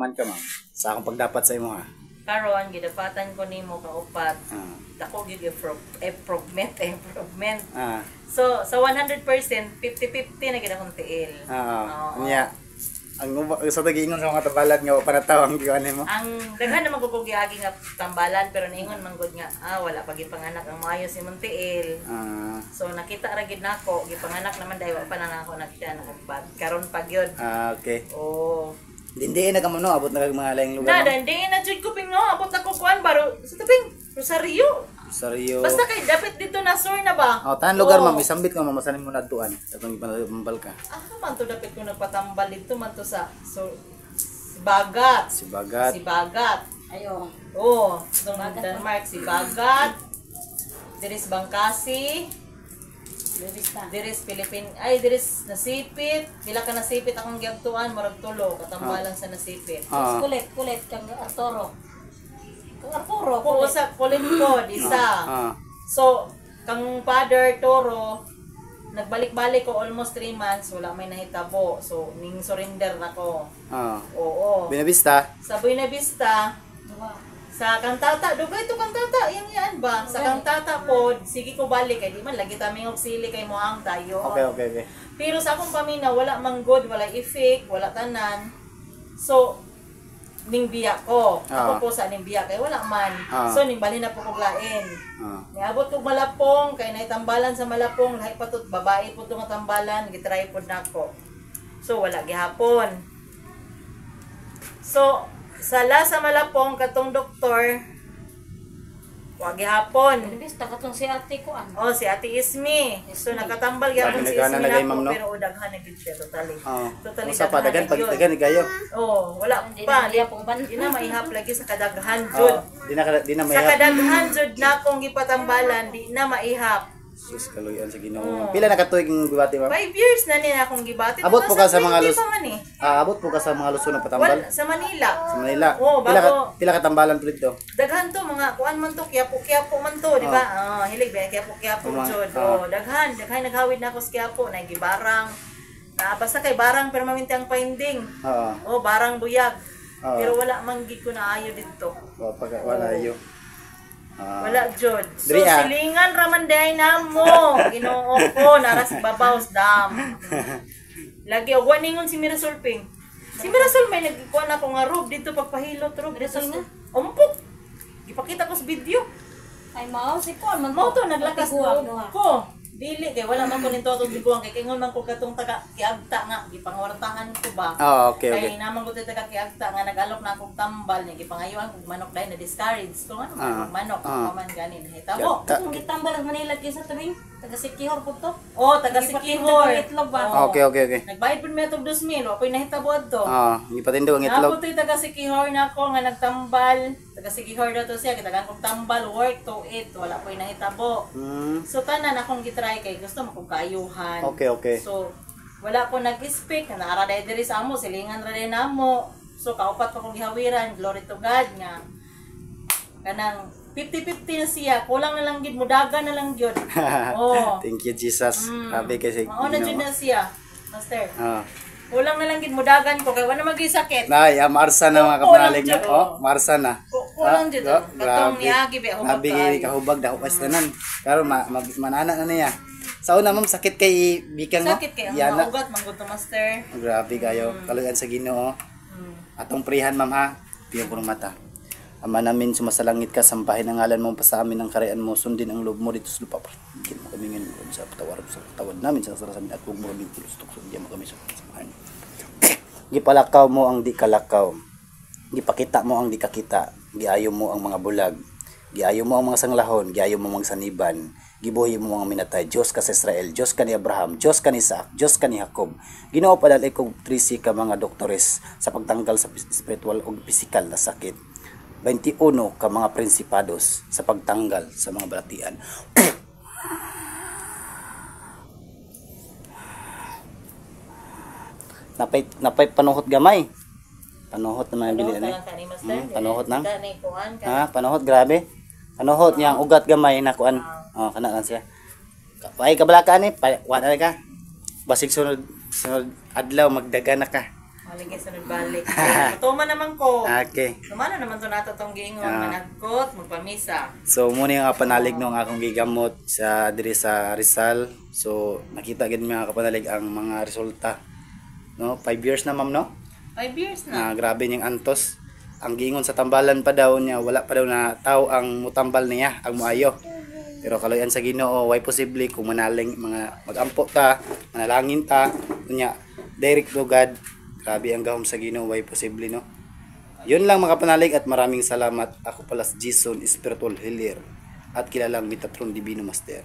naman ka, ma'am? Sa akong pagdapat sa imo, ha? Karon gidapatan ko nimo kaupat. Dako gyud improvement. So sa 100% 50-50 na gid akong tiil. Nya ang sa tagiingon sa mga tambalan nga panatawang giwan nimo. Ang daghan naman ko giagi nga tambalan pero niingon man gud nga wala pa gipanganak ang maayo si Montiel. So nakita ra gid nako gipanganak naman dai wa pa na ako nagsiya nakabad. Karon pa gyud. Okay. Oh. Hindi na kamo no abot na kag mga laing lugar. Nada, hindi na jud ko ping no abot ako kuan baro sa tabing Rosario. Basta kay dapat dito na sur na ba? Tahan lugar ma'am, isambit ka mamasanin mo na tuan. Tatong ipambal ka. Man to dapat ko nagpatambal dito man to sa Sibagat. Sibagat. Ayo. Oh, Denmark Sibagat. Diris Bangkasi. Diris Philippine. Ay diris Nasipit. Bila ka nasipit akong giagtuan murag tulo katambalan sa nasipit. Kulit kang Arturo. Ko sa Polimpo isa. So, kang father Toro nagbalik-balik ko almost 3 months wala may nahitabo. So, ning surrender nako. Oo. Buenavista. Sa Buenavista. Sa Cantata, dugay to Cantata, yan ba? Sa Cantata pod, sige ko balik kay di man lagi ta ming sili kay moang tayo. Okay. Pero sa akong pamina wala man good, wala effect, wala tanan. So, ning biya ko. Ako po sa ning biya kay wala man. So ning bali na po kog lain. Niabot kog Malapong kay naitambalan sa Malapong lahi pa tut babae po tong tambalan gitry pod nako. So wala gihapon. So sa Malapong katong doktor wa gihapon. Basta katong si ate ko si Ate Ismi. So nakatambal gyapon si Ismi nako pero daghan na gid siya totally. Totally sa padagan pagdagan gayo. Wala pa di na maihap lagi sa kadaghan jud. Di na maihap. Sa kadaghan jud na akong gipatambalan di na maihap. Sus kaluyan sa Ginoo. Pila na katuig ang gibati ma'am? 5 years na ni akong gibati. Abot po ka sa mga abot po ka sa mga Luzon na patambal? Sa Manila. Sa Manila. Pila ka tambalan pud dito? Daghan to mga kuan man to, Quiapo man to, di ba? Hilig ba Quiapo jud. Daghan naghawid na ako sa Quiapo, na gibarang. Basta kay barang pero maminti ang finding. Barang buyag. Pero wala man gid ko naayo dito. Wala ayo. Wala jud. So silingan raman day namo. Ginoo ko nara sa babaw dam. Lagi og waningon si Mirasol Ping. Si Mirasol may nagkuan ako nga rob dito pagpahilot rob. Mirasol nga. Umpok. Gipakita ko sa video. Ay mao si ko man to naglakas ko. Dili kay wala man ko nito atong biguang kay kingon man ko katong taga kiagta nga gipangwartahan ko ba. Okay. Kay naman ko taga kiagta nga nagalok na akong tambal niya gipangayuan kog manok dai na discourage to ano manok man gani nahitabo. Kung gitambal ang Manila kay sa tabing taga Sikihor pud to. Taga Sikihor. Okay. Nagbayad pud mi atong 2,000 wa koy nahitabo adto. Gipatindo ang itlog. Ako toy taga Sikihor nako nga nagtambal. Taga Sikihor daw to siya kitagan kog tambal work to it wala koy nahitabo. So tanan akong gitry kay gusto mo kong kaayuhan. Okay. So, wala ko nag-speak, naara diri sa amo, silingan ra din namo. So, kaupat pa kong gihawiran, glory to God nga. Kanang 50-50 na siya, kulang na lang gid, mudagan na lang gyud. Thank you Jesus. Happy kasi. Mao na jud na siya, Master. Kulang na lang gid mudagan ko kay wala magisakit. Marsa na mga kapanalig na. Marsa na. Kulang jud. Katong niagi be hubag. Nabigay kahubag daw tanan. Karon manana na niya. Sa una ma'am sakit kay bikang no. Sakit kay ang ugat man gud to Master. Grabe kayo. Kaluyan sa Ginoo. Atong prihan ma'am ha. Piyo ko mata. Ama namin sumasalangit ka, sampahin ang ngalan mo pa sa amin ang karayaan mo, sundin ang loob mo dito sa lupa. Bigyan mo kami ngayon sa patawad namin sa amin at huwag mo kami tulustok. Sundin mo kami sa samahan. Gipalakaw mo ang di kalakaw. Gipakita mo ang di kakita. Giayo mo ang mga bulag. Giayo mo ang mga sanglahon. Giayo mo ang saniban. Gibuhi mo ang minatay. Diyos ka sa Israel. Diyos ka ni Abraham. Diyos ka ni Isaac. Diyos ka ni Jacob. Ginoo padalay kong 3 ka mga doktores sa pagtanggal sa spiritual o physical na sakit. 21 ka mga prinsipados sa pagtanggal sa mga balatian. Napay panuhot gamay. Panuhot na mga bilin ani. Panuhot nang. Panuhot grabe. Panuhot niya ang ugat gamay na kuan. Kana lang siya. Pay kabalaka ni, wa na ka. Basig sunod adlaw magdaga na ka. Haligi sa nagbalik. Tuma naman ko. Okay. Tumana naman to nato tong giingon, managkot, magpamisa. So muna yung kapanalig nung akong gigamot sa diri sa Rizal. So nakita gid mga kapanalig ang mga resulta. No, 5 years na ma'am no? 5 years na. Grabe niyang antos. Ang giingon sa tambalan pa daw niya, wala pa daw na tao ang mutambal niya, ang muayo. Pero kaloyan sa Ginoo, way posible kung manaling mga magampo ta, manalangin ta, kunya direct to God. Grabe ang gahom sa Ginoo, way posible no. Yun lang mga panalig at maraming salamat. Ako pala si Jason, spiritual healer at kilalang Metatron Divino Master.